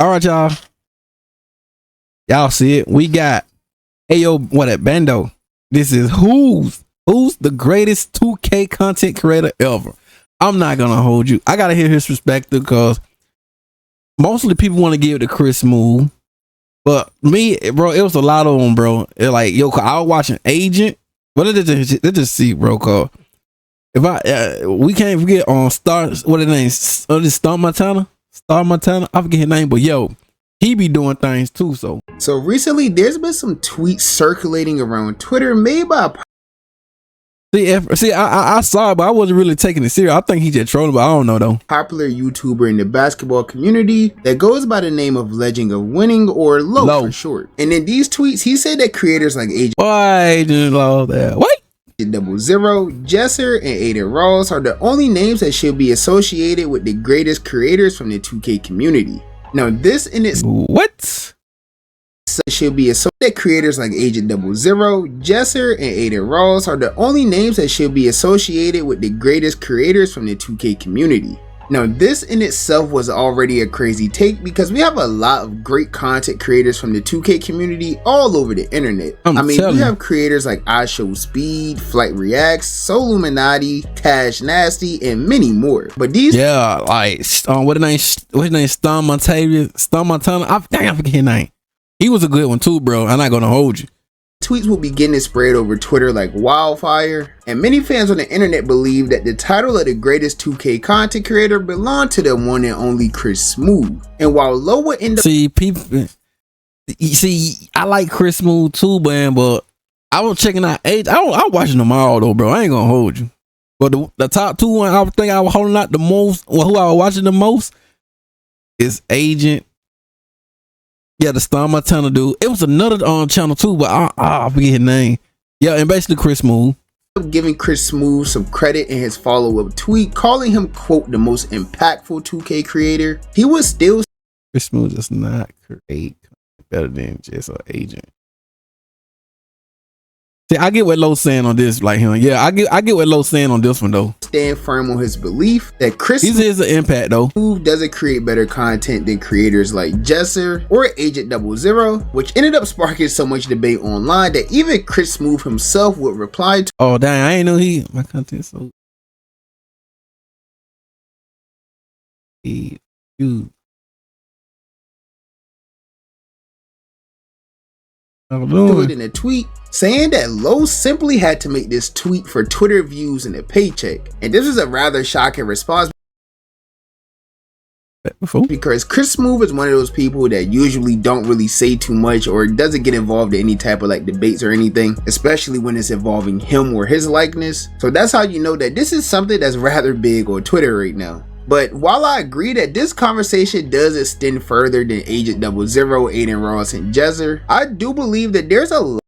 All right, y'all. Y'all see it. We got Ayo, what at Bando. This is who's the greatest 2K content creator ever. I'm not gonna hold you. I gotta hear his perspective because mostly people want to give it to Chris Smooth. But me, bro, it was a lot of them, bro. It like, yo, I was watching Agent. But let's just see, bro. Cause if we can't forget on Star, what his name? Star Montana. I forget his name, but yo, he be doing things too. So recently, there's been some tweets circulating around Twitter made by. I saw it, but I wasn't really taking it serious. I think he just trolling, but I don't know though. Popular YouTuber in the basketball community that goes by the name of Legend of Winning, or Low for short. And in these tweets, he said that creators like Agent Low there. What? 00, Jesser, and Aiden Ross are the only names that should be associated with the greatest creators from the 2K community. Now, this in its should be associated that creators like Agent 00, Jesser, and Aiden Ross are the only names that should be associated with the greatest creators from the 2K community. Now, this in itself was already a crazy take because we have a lot of great content creators from the 2K community all over the internet. We have creators like I Show Speed, Flight Reacts, Soluminati, Cash Nasty, and many more. But these like what's his name? Star Montana. I forget his name. He was a good one too, bro. I'm not gonna hold you. Tweets will be getting spread over Twitter like wildfire, and many fans on the internet believe that the title of the greatest 2K content creator belonged to the one and only Chris Smooth. And while Low would end up I like Chris Smooth too, man, but I was checking out Age. I'm watching them all though, bro. I ain't gonna hold you. But the top two one I think I was holding out the most, or who I was watching the most, is Agent. Yeah, the Star Montana dude. It was another channel too, but I forget his name. Yeah, and basically Chris Smooth. Giving Chris Smooth some credit in his follow-up tweet, calling him, quote, the most impactful 2K creator. He was still Chris Smooth does not create better than just an Agent. See, I get what Low's saying on this, like him. Yeah, I get what Low's saying on this one though. Stand firm on his belief that Chris is an impact though. Smooth doesn't create better content than creators like Jesser or Agent 00, which ended up sparking so much debate online that even Chris Smooth himself would reply to. Oh dang, I ain't know my content so. Dude. In a tweet saying that Low simply had to make this tweet for Twitter views and a paycheck, and this was a rather shocking response because Chris Smooth is one of those people that usually don't really say too much or doesn't get involved in any type of like debates or anything, especially when it's involving him or his likeness. So that's how you know that this is something that's rather big on Twitter right now. But while I agree that this conversation does extend further than Agent 00, Aiden Ross, and Jesser, I do believe that there's a lot.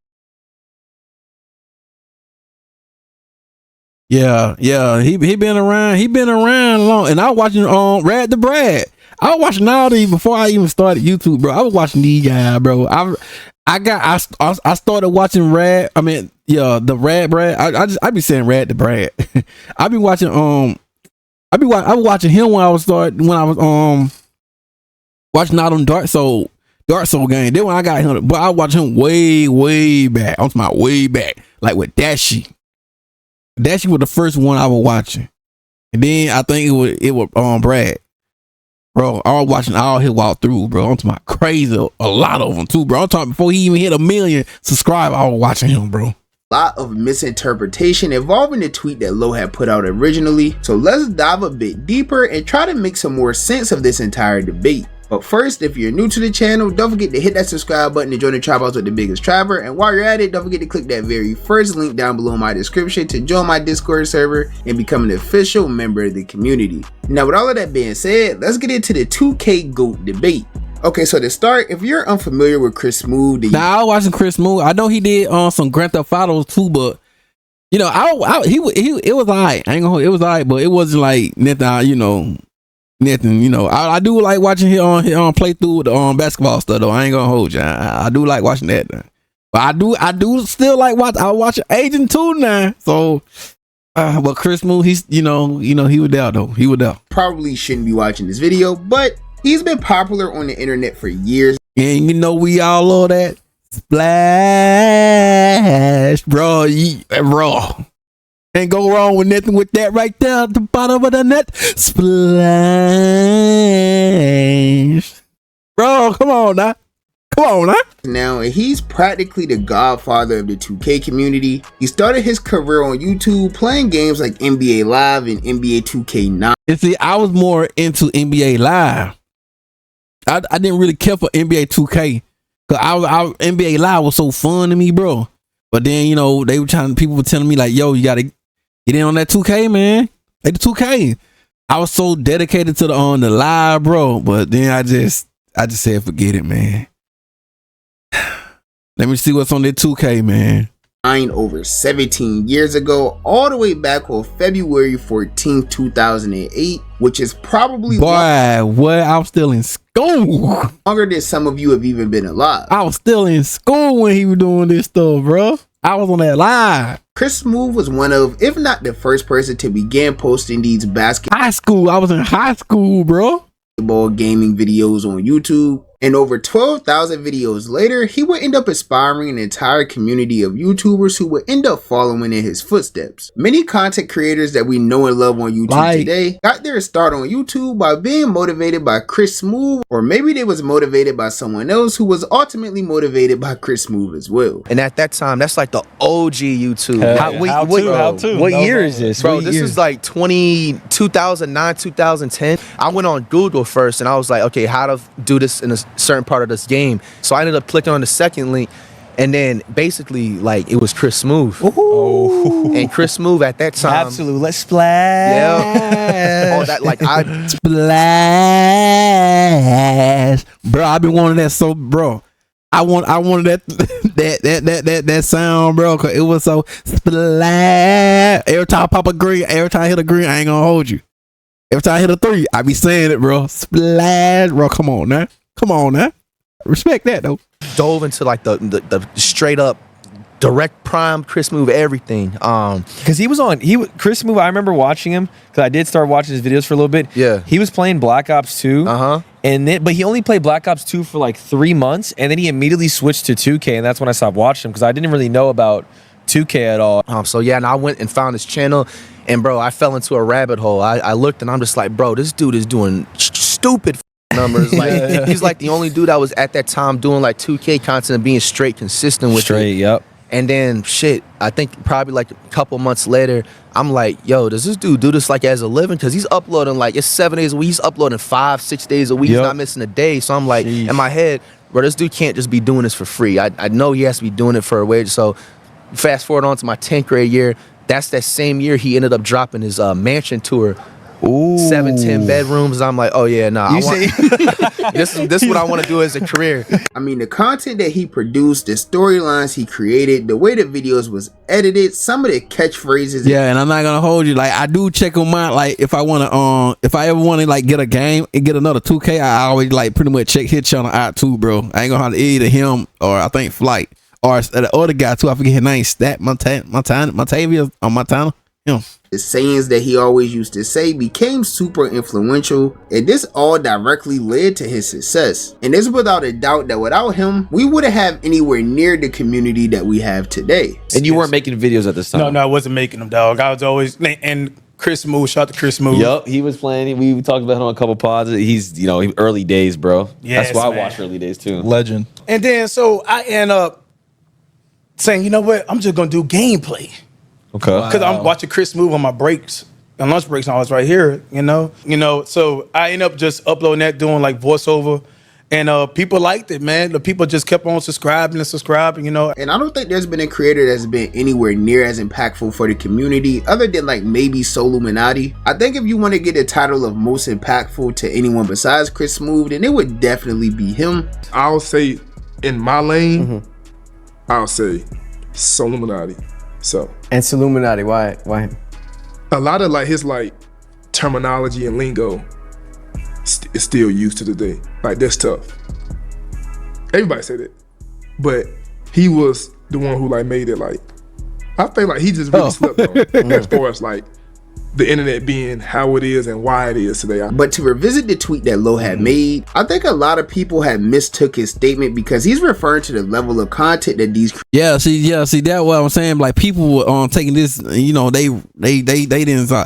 Yeah, he been around long, and I was watching Rad the Brad. I was watching all these before I even started YouTube, bro. I was watching these guys, bro. I started watching Rad. I mean, yeah, the Rad Brad. I be saying Rad the Brad. I be watching I was watching him when I was watching out on Dark Soul game. Then when I got him, but I watched him way back. I'm talking about way back, like with Dashi. Dashi was the first one I was watching, and then I think it was Brad. Bro, I was watching all his walkthroughs, bro. I'm talking about crazy, a lot of them too, bro. I'm talking before he even hit 1 million subscribers, I was watching him, bro. Lot of misinterpretation involving the tweet that Low had put out originally, so let's dive a bit deeper and try to make some more sense of this entire debate. But first, if you're new to the channel, don't forget to hit that subscribe button to join the Tribe House with the biggest trapper, and while you're at it, don't forget to click that very first link down below in my description to join my Discord server and become an official member of the community. Now with all of that being said, let's get into the 2K GOAT debate. Okay, so to start, if you're unfamiliar with Chris Smooth, I was watching Chris Smooth. I know he did some Grand Theft Auto too, but you know, it was alright. I ain't gonna, it was alright, but it wasn't like nothing. You know, I do like watching him on playthrough with the basketball stuff though. I ain't gonna hold you. I do like watching that. But I do still like watching Agent 2 now. So, but Chris Smooth, he's you know he was there though. He was there. Probably shouldn't be watching this video, but He's been popular on the internet for years. And you know we all love that splash, bro. Bro, can't go wrong with nothing with that right there at the bottom of the net. Splash, bro. Come on now. Now, and he's practically the godfather of the 2K community. He started his career on YouTube playing games like NBA Live and NBA 2K9. You see, I was more into NBA Live. I didn't really care for NBA 2K because NBA Live was so fun to me, bro. But then, you know, people were telling me like, yo, you gotta get in on that 2K, man. Like the 2K. I was so dedicated to the live, bro. But then I just said, forget it, man. Let me see what's on that 2K, man. Over 17 years ago, all the way back on February 14th, 2008, which is probably I was still in school. Longer than some of you have even been alive. I was still in school when he was doing this stuff, bro. I was on that live. Chris Smoove was one of, if not the first person to begin posting these high school. I was in high school, bro. Basketball gaming videos on YouTube. And over 12,000 videos later, he would end up inspiring an entire community of YouTubers who would end up following in his footsteps. Many content creators that we know and love on YouTube today got their start on YouTube by being motivated by Chris Smoove, or maybe they was motivated by someone else who was ultimately motivated by Chris Smoove as well. And at that time, that's like the OG YouTube. What year is this? Bro, this is like 2009, 2010. I went on Google first and I was like, okay, how to do this in a certain part of this game. So I ended up clicking on the second link, and then basically like it was Chris Smoove. And Chris Smoove at that time, absolute, let's splash. Yeah. All that, like I splash, bro. I've been wanting that so, bro. I wanted that sound, bro, cause it was so splash. Every time I pop a green, every time I hit a green, I ain't gonna hold you. Every time I hit a 3, I be saying it, bro. Splash, bro. Come on now. Respect that though. Dove into like the straight up direct prime Chris Smoove everything. Because Chris Smoove, I remember watching him because I did start watching his videos for a little bit. Yeah. He was playing Black Ops 2. But he only played Black Ops 2 for like 3 months, and then he immediately switched to 2K, and that's when I stopped watching him because I didn't really know about 2K at all. So yeah, and I went and found his channel, and bro, I fell into a rabbit hole. I looked and I'm just like, bro, this dude is doing stupid numbers. Like he's like the only dude I was at that time doing like 2K content and being straight consistent with it. Yep. And then shit, I think probably like a couple months later, I'm like, yo, does this dude do this like as a living? Because he's uploading like, it's 7 days a week. He's uploading 5-6 days a week. He's not missing a day. So I'm like, in my head, bro, this dude can't just be doing this for free. I know he has to be doing it for a wage. So fast forward on to my 10th grade year. That's that same year he ended up dropping his mansion tour. 7-10 bedrooms. I'm like, oh yeah, nah. This is what I want to do as a career. I mean, the content that he produced, the storylines he created, the way the videos was edited, some of the catchphrases. Yeah, and I'm not gonna hold you. Like I do check on mine. Like if I ever want to like get a game and get another 2K, I always like pretty much check his channel out too, bro. I ain't gonna have to either him or I think Flight or the other guy too. I forget his name. Stat Montavia or Montana. Yeah. The sayings that he always used to say became super influential, and this all directly led to his success. And it's without a doubt that without him, we wouldn't have anywhere near the community that we have today. And you weren't making videos at this time? No, I wasn't making them, dog. I was always, and Chris Smoove, shout out to Chris Smoove. Yup, he was playing. We talked about him on a couple pods. He's, early days, bro. Yes, that's why man. I watched early days too. Legend. And then, so I end up saying, you know what? I'm just going to do gameplay. Okay. Because I'm watching Chris Smoove on my breaks. And lunch breaks and all this right here, so I end up just uploading that, doing like voiceover, and people liked it, man. The people just kept on subscribing, And I don't think there's been a creator that's been anywhere near as impactful for the community, other than like maybe Soluminati. I think if you want to get the title of most impactful to anyone besides Chris Smoove, then it would definitely be him. I'll say in my lane, I'll say Soluminati. So. And Soluminati, why him? A lot of like his like terminology and lingo is still used to today. Like that's tough. Everybody said it, but he was the one who like made it. Like I feel like he just really slept on as far as like the internet being how it is and why it is today. But to revisit the tweet that Low had made, I think a lot of people had mistook his statement because he's referring to the level of content that these see that what I'm saying. Like people were taking this, you know, they didn't. So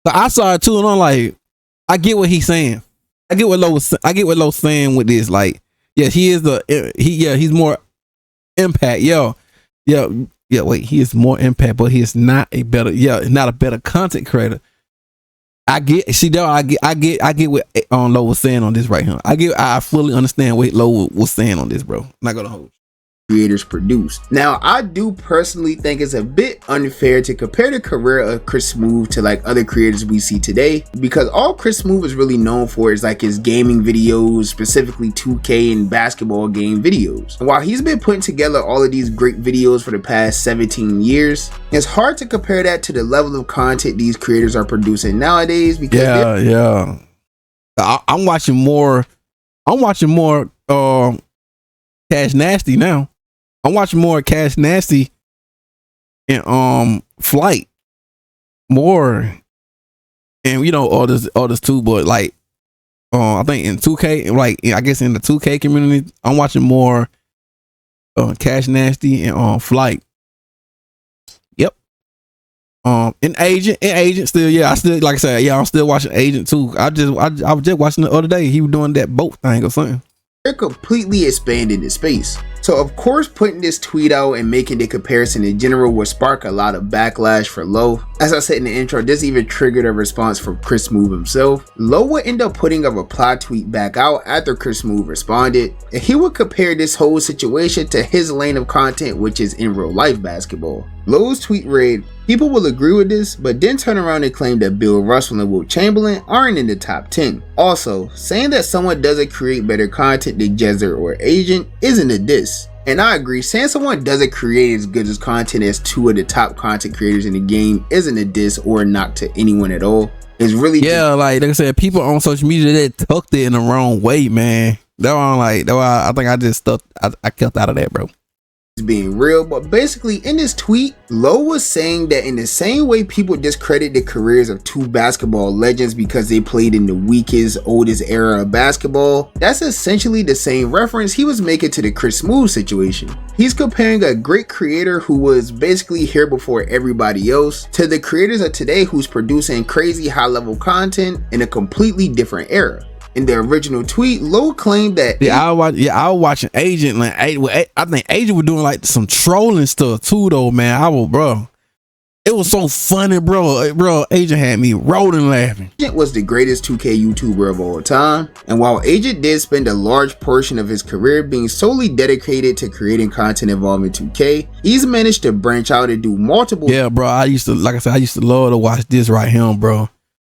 I saw it too, and I'm like, I get what he's saying. I get what Lowe's saying with this. Like, yeah, he's more impact. Wait, he is more impact, but he is not a better, not a better content creator. I get what Lowe was saying on this right here. I fully understand what Lowe was saying on this, bro. I'm not gonna hold you. Creators produce. Now, I do personally think it's a bit unfair to compare the career of Chris Smoove to like other creators we see today, because all Chris Smoove is really known for is like his gaming videos, specifically 2K and basketball game videos. And while he's been putting together all of these great videos for the past 17 years, it's hard to compare that to the level of content these creators are producing nowadays, because I'm watching more Cash Nasty now. I'm watching more Cash Nasty and Flight more, and you know others too. But like, I think in 2K, like I guess in the 2K community, I'm watching more Cash Nasty and Flight. Yep. In Agent still, I still, like I said, I'm still watching Agent too. I was just watching the other day. He was doing that boat thing or something. They're completely expanding the space. So of course, putting this tweet out and making the comparison in general will spark a lot of backlash for Lowe. As I said in the intro, this even triggered a response from Chris Smoove himself. Lowe would end up putting a reply tweet back out after Chris Smoove responded, and he would compare this whole situation to his lane of content, which is in real life basketball. Lowe's tweet read, "People will agree with this, but then turn around and claim that Bill Russell and Wilt Chamberlain aren't in the top 10. Also, saying that someone doesn't create better content than Jezzer or Agent isn't a diss." And I agree, saying someone doesn't create as good as content as two of the top content creators in the game isn't a diss or a knock to anyone at all. It's really like I said, people on social media, they tucked it in the wrong way, man. That's why I think I just stuck. I kept out of that, bro. Being real. But basically in this tweet, Lowe was saying that in the same way people discredit the careers of two basketball legends because they played in the weakest, oldest era of basketball, that's essentially the same reference he was making to the Chris Smoove situation. He's comparing a great creator who was basically here before everybody else to the creators of today who's producing crazy high level content in a completely different era. In the original tweet, Lowe claimed that I was watching Agent. Like, I think Agent was doing like some trolling stuff too, though, man. It was so funny, bro. Agent had me rolling laughing. Agent was the greatest 2K YouTuber of all time, and while Agent did spend a large portion of his career being solely dedicated to creating content involving 2K, he's managed to branch out and do multiple. Yeah, bro. I used to love to watch this right here, bro.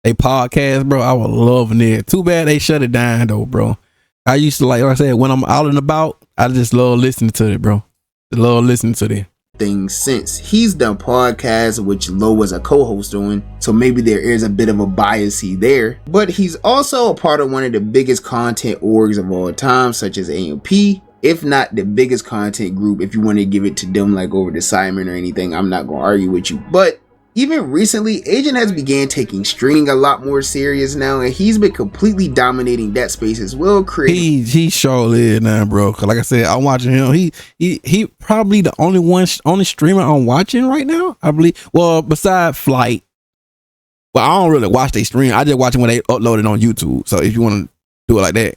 They podcast, bro. I was loving it. Too bad they shut it down though, bro. I used to like I said, when I'm out and about, I just love listening to it, bro. I love listening to it. Things since he's done podcasts which Lowe was a co-host on, so maybe there is a bit of a bias there, but he's also a part of one of the biggest content orgs of all time, such as AMP, if not the biggest content group. If you want to give it to them like over the Simon or anything, I'm not gonna argue with you. But even recently, Agent has began taking streaming a lot more serious now, and he's been completely dominating that space as well. He surely is now, bro. Cause like I said, I'm watching him. He probably the only streamer I'm watching right now, I believe. Well, besides Flight, but I don't really watch they stream. I just watch them when they upload it on YouTube. So if you want to do it like that,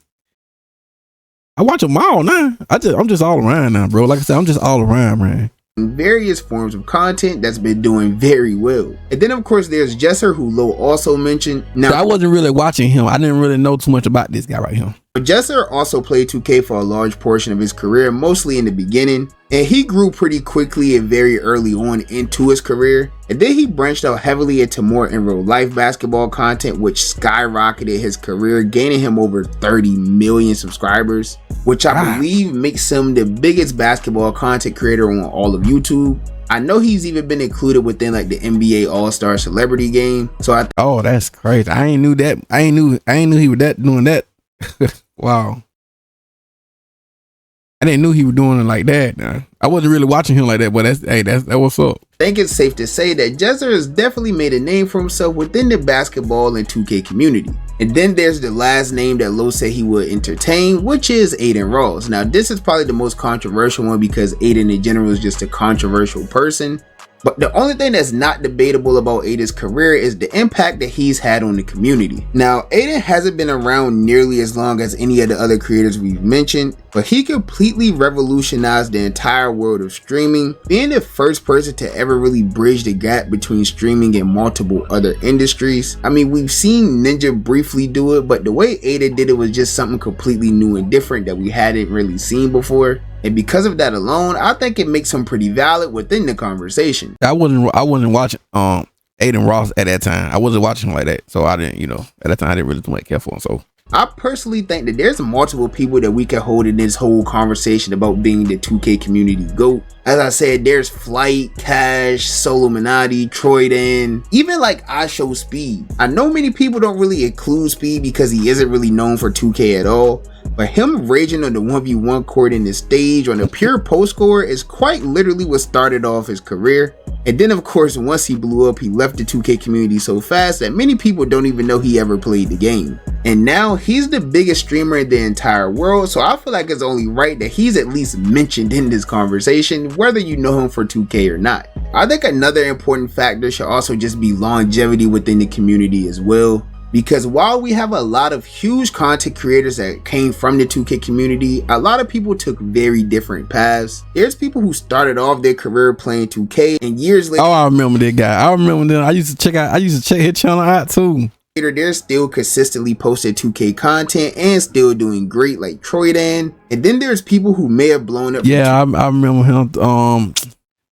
I watch them all now. I'm just all around now, bro. Like I said, I'm just all around, man. Various forms of content that's been doing very well. And then of course there's Jezzer, who Lowe also mentioned. Now, so I wasn't really watching him. I didn't really know too much about this guy right here. Jezzer also played 2K for a large portion of his career, mostly in the beginning, and he grew pretty quickly and very early on into his career. And then he branched out heavily into more in real life basketball content, which skyrocketed his career, gaining him over 30 million subscribers, which I believe makes him the biggest basketball content creator on all of YouTube. I know he's even been included within like the NBA All-Star Celebrity Game. So oh, that's crazy. I ain't knew that. I ain't knew he was doing that. Wow. I didn't know he was doing it like that. Nah. I wasn't really watching him like that, but that's what's up. I think it's safe to say that Jezzer has definitely made a name for himself within the basketball and 2K community. And then there's the last name that Lo said he would entertain, which is Adin Ross. Now this is probably the most controversial one because Adin in general is just a controversial person. But the only thing that's not debatable about Adin's career is the impact that he's had on the community. Now, Adin hasn't been around nearly as long as any of the other creators we've mentioned, but he completely revolutionized the entire world of streaming, being the first person to ever really bridge the gap between streaming and multiple other industries. I mean, we've seen Ninja briefly do it, but the way Adin did it was just something completely new and different that we hadn't really seen before. And because of that alone, I think it makes him pretty valid within the conversation. I wasn't watching Adin Ross at that time. I wasn't watching him like that. So I didn't, at that time I didn't really too much care for him. So I personally think that there's multiple people that we can hold in this whole conversation about being the 2K community GOAT. As I said, there's Flight, Cash, Solominati, Troyden, even like I Show Speed. I know many people don't really include Speed because he isn't really known for 2K at all. But him raging on the 1v1 court in the stage on a pure post score is quite literally what started off his career. And then of course, once he blew up, he left the 2K community so fast that many people don't even know he ever played the game. And now he's the biggest streamer in the entire world, so I feel like it's only right that he's at least mentioned in this conversation, whether you know him for 2K or not. I think another important factor should also just be longevity within the community as well. Because while we have a lot of huge content creators that came from the 2K community, a lot of people took very different paths. There's people who started off their career playing 2K and years later. Oh, I remember that guy. I remember that. I used to check his channel out too. They're still consistently posting 2K content and still doing great, like Troyden. And then there's people who may have blown up. Yeah, I remember him.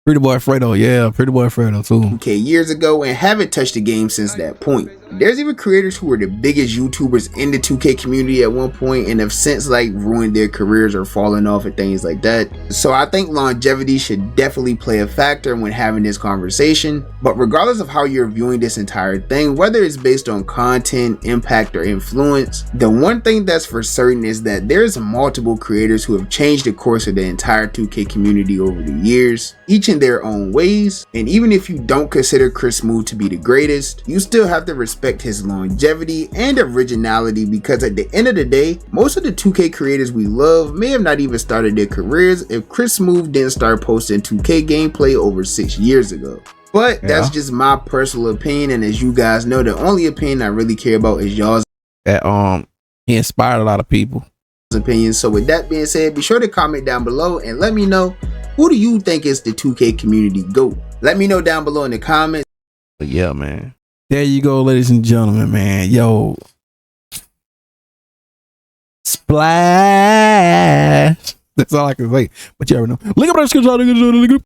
Pretty Boy Fredo, yeah, Pretty Boy Fredo too. 2K years ago and haven't touched the game since that point. There's even creators who were the biggest YouTubers in the 2K community at one point and have since like ruined their careers or fallen off and things like that. So I think longevity should definitely play a factor when having this conversation. But regardless of how you're viewing this entire thing, whether it's based on content, impact, or influence, the one thing that's for certain is that there's multiple creators who have changed the course of the entire 2K community over the years, each in their own ways. And even if you don't consider Chris Smoove to be the greatest, you still have to respect his longevity and originality, because at the end of the day, most of the 2K creators we love may have not even started their careers if Chris Smoove didn't start posting 2K gameplay over 6 years ago. But that's just my personal opinion, and as you guys know, the only opinion I really care about is y'all's. That he inspired a lot of people. Opinions. So with that being said, be sure to comment down below and let me know, who do you think is the 2K community GOAT? Let me know down below in the comments. But yeah, man. There you go, ladies and gentlemen, man. Yo. Splash. That's all I can say. But you already know. Link up in the description.